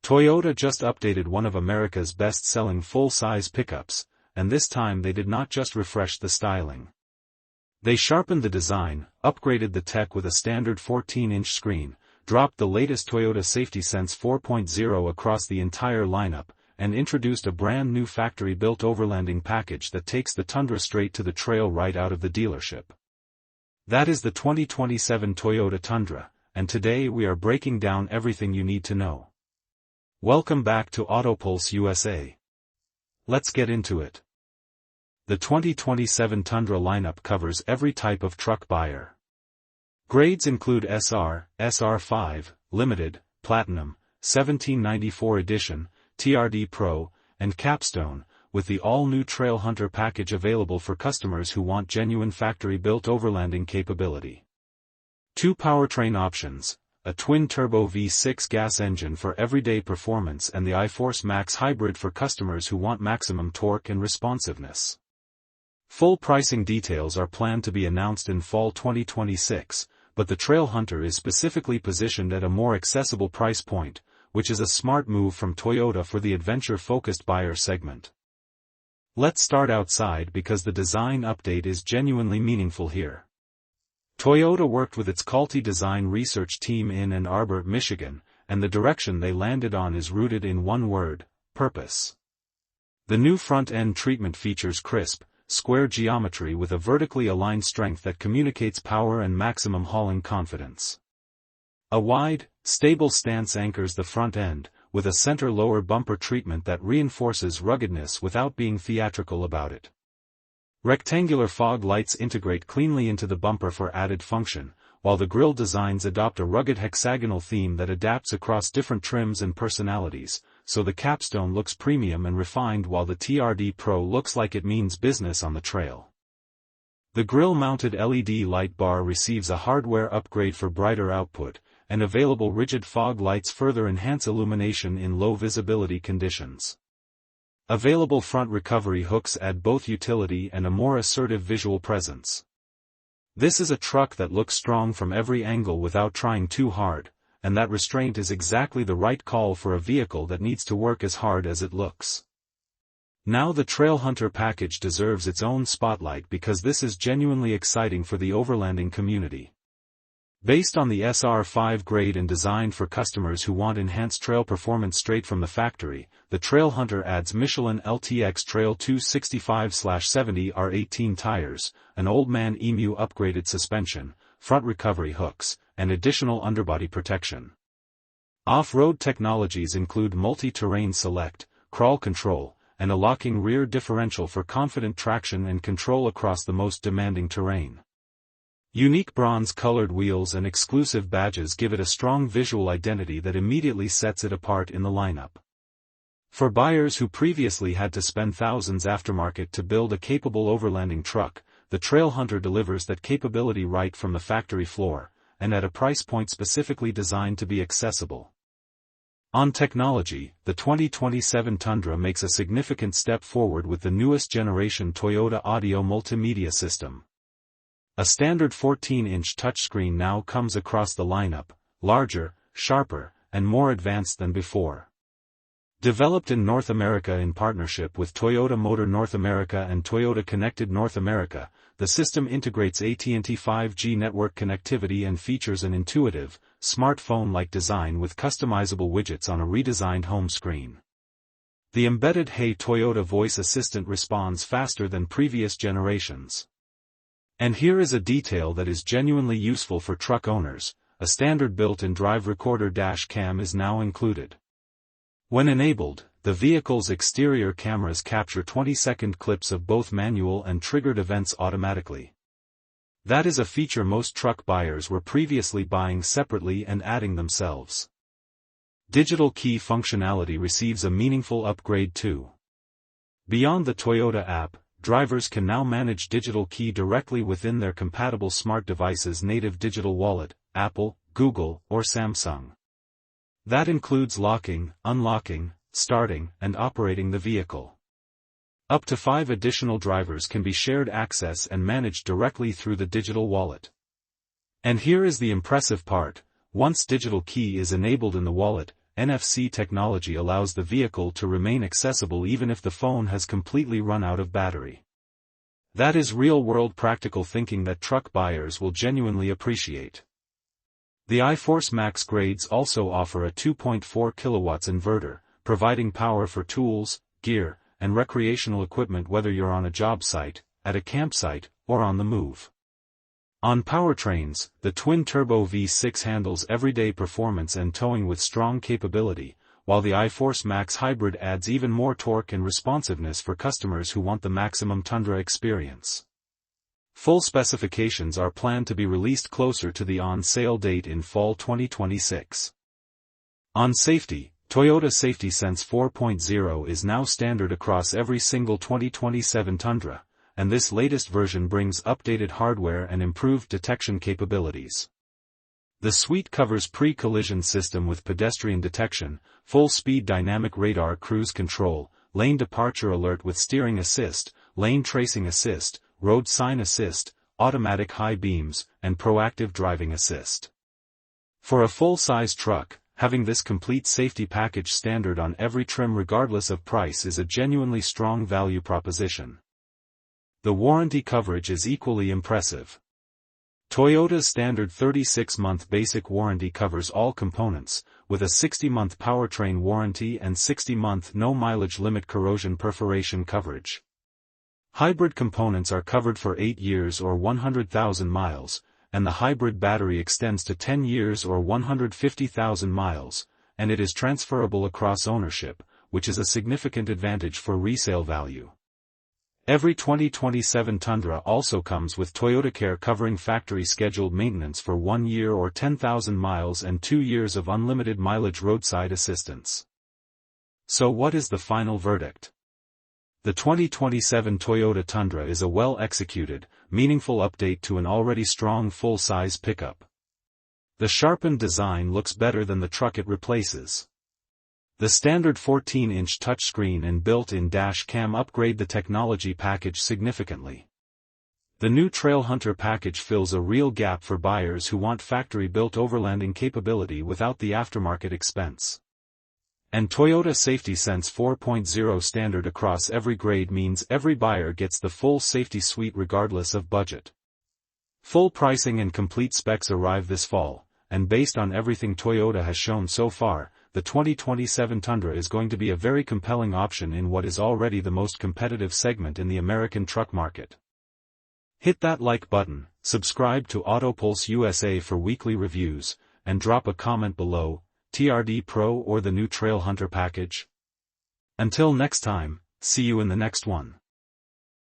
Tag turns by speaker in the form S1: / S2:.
S1: Toyota just updated one of America's best-selling full-size pickups, and this time they did not just refresh the styling. They sharpened the design, upgraded the tech with a standard 14-inch screen, dropped the latest Toyota Safety Sense 4.0 across the entire lineup, and introduced a brand new factory-built overlanding package that takes the Tundra straight to the trail right out of the dealership. That is the 2027 Toyota Tundra, and today we are breaking down everything you need to know. Welcome back to AutoPulse USA. Let's get into it. The 2027 Tundra lineup covers every type of truck buyer. Grades include SR, SR5, Limited, Platinum, 1794 Edition, TRD Pro, and Capstone, with the all-new Trailhunter package available for customers who want genuine factory-built overlanding capability. 2 powertrain options, a twin-turbo V6 gas engine for everyday performance and the iForce Max hybrid for customers who want maximum torque and responsiveness. Full pricing details are planned to be announced in fall 2026, but the Trailhunter is specifically positioned at a more accessible price point, which is a smart move from Toyota for the adventure-focused buyer segment. Let's start outside because the design update is genuinely meaningful here. Toyota worked with its CALTY design research team in Ann Arbor, Michigan, and the direction they landed on is rooted in one word: purpose. The new front-end treatment features crisp, square geometry with a vertically aligned strength that communicates power and maximum hauling confidence. A wide, stable stance anchors the front end, with a center-lower bumper treatment that reinforces ruggedness without being theatrical about it. Rectangular fog lights integrate cleanly into the bumper for added function, while the grille designs adopt a rugged hexagonal theme that adapts across different trims and personalities, so the Capstone looks premium and refined while the TRD Pro looks like it means business on the trail. The grille-mounted LED light bar receives a hardware upgrade for brighter output, and available rigid fog lights further enhance illumination in low-visibility conditions. Available front recovery hooks add both utility and a more assertive visual presence. This is a truck that looks strong from every angle without trying too hard, and that restraint is exactly the right call for a vehicle that needs to work as hard as it looks. Now the Trailhunter package deserves its own spotlight because this is genuinely exciting for the overlanding community. Based on the SR5 grade and designed for customers who want enhanced trail performance straight from the factory, the Trailhunter adds Michelin LTX Trail 265/70 R18 tires, an Old Man Emu upgraded suspension, front recovery hooks, and additional underbody protection. Off-road technologies include multi-terrain select, crawl control, and a locking rear differential for confident traction and control across the most demanding terrain. Unique bronze-colored wheels and exclusive badges give it a strong visual identity that immediately sets it apart in the lineup. For buyers who previously had to spend thousands aftermarket to build a capable overlanding truck, the Trailhunter delivers that capability right from the factory floor, and at a price point specifically designed to be accessible. On technology, the 2027 Tundra makes a significant step forward with the newest generation Toyota Audio Multimedia System. A standard 14-inch touchscreen now comes across the lineup, larger, sharper, and more advanced than before. Developed in North America in partnership with Toyota Motor North America and Toyota Connected North America, the system integrates AT&T 5G network connectivity and features an intuitive, smartphone-like design with customizable widgets on a redesigned home screen. The embedded Hey Toyota voice assistant responds faster than previous generations. And here is a detail that is genuinely useful for truck owners: a standard built-in drive recorder dash cam is now included. When enabled, the vehicle's exterior cameras capture 20-second clips of both manual and triggered events automatically. That is a feature most truck buyers were previously buying separately and adding themselves. Digital key functionality receives a meaningful upgrade too. Beyond the Toyota app, drivers can now manage digital key directly within their compatible smart device's native digital wallet, Apple, Google, or Samsung. That includes locking, unlocking, starting, and operating the vehicle. Up to 5 additional drivers can be shared access and managed directly through the digital wallet. And here is the impressive part: once digital key is enabled in the wallet, NFC technology allows the vehicle to remain accessible even if the phone has completely run out of battery. That is real-world practical thinking that truck buyers will genuinely appreciate. The iForce Max grades also offer a 2.4 kW inverter, providing power for tools, gear, and recreational equipment whether you're on a job site, at a campsite, or on the move. On powertrains, the twin-turbo V6 handles everyday performance and towing with strong capability, while the iForce Max Hybrid adds even more torque and responsiveness for customers who want the maximum Tundra experience. Full specifications are planned to be released closer to the on-sale date in fall 2026. On safety, Toyota Safety Sense 4.0 is now standard across every single 2027 Tundra, and this latest version brings updated hardware and improved detection capabilities. The suite covers pre-collision system with pedestrian detection, full-speed dynamic radar cruise control, lane departure alert with steering assist, lane tracing assist, road sign assist, automatic high beams, and proactive driving assist. For a full-size truck, having this complete safety package standard on every trim regardless of price is a genuinely strong value proposition. The warranty coverage is equally impressive. Toyota's standard 36-month basic warranty covers all components, with a 60-month powertrain warranty and 60-month no-mileage limit corrosion perforation coverage. Hybrid components are covered for 8 years or 100,000 miles, and the hybrid battery extends to 10 years or 150,000 miles, and it is transferable across ownership, which is a significant advantage for resale value. Every 2027 Tundra also comes with Toyota Care covering factory-scheduled maintenance for 1 year or 10,000 miles and 2 years of unlimited mileage roadside assistance. So what is the final verdict? The 2027 Toyota Tundra is a well-executed, meaningful update to an already strong full-size pickup. The sharpened design looks better than the truck it replaces. The standard 14-inch touchscreen and built-in dash cam upgrade the technology package significantly. The new Trailhunter package fills a real gap for buyers who want factory-built overlanding capability without the aftermarket expense. And Toyota Safety Sense 4.0 standard across every grade means every buyer gets the full safety suite regardless of budget. Full pricing and complete specs arrive this fall, and based on everything Toyota has shown so far, the 2027 Tundra is going to be a very compelling option in what is already the most competitive segment in the American truck market. Hit that like button, subscribe to AutoPulse USA for weekly reviews, and drop a comment below, TRD Pro or the new Trailhunter package? Until next time, see you in the next one.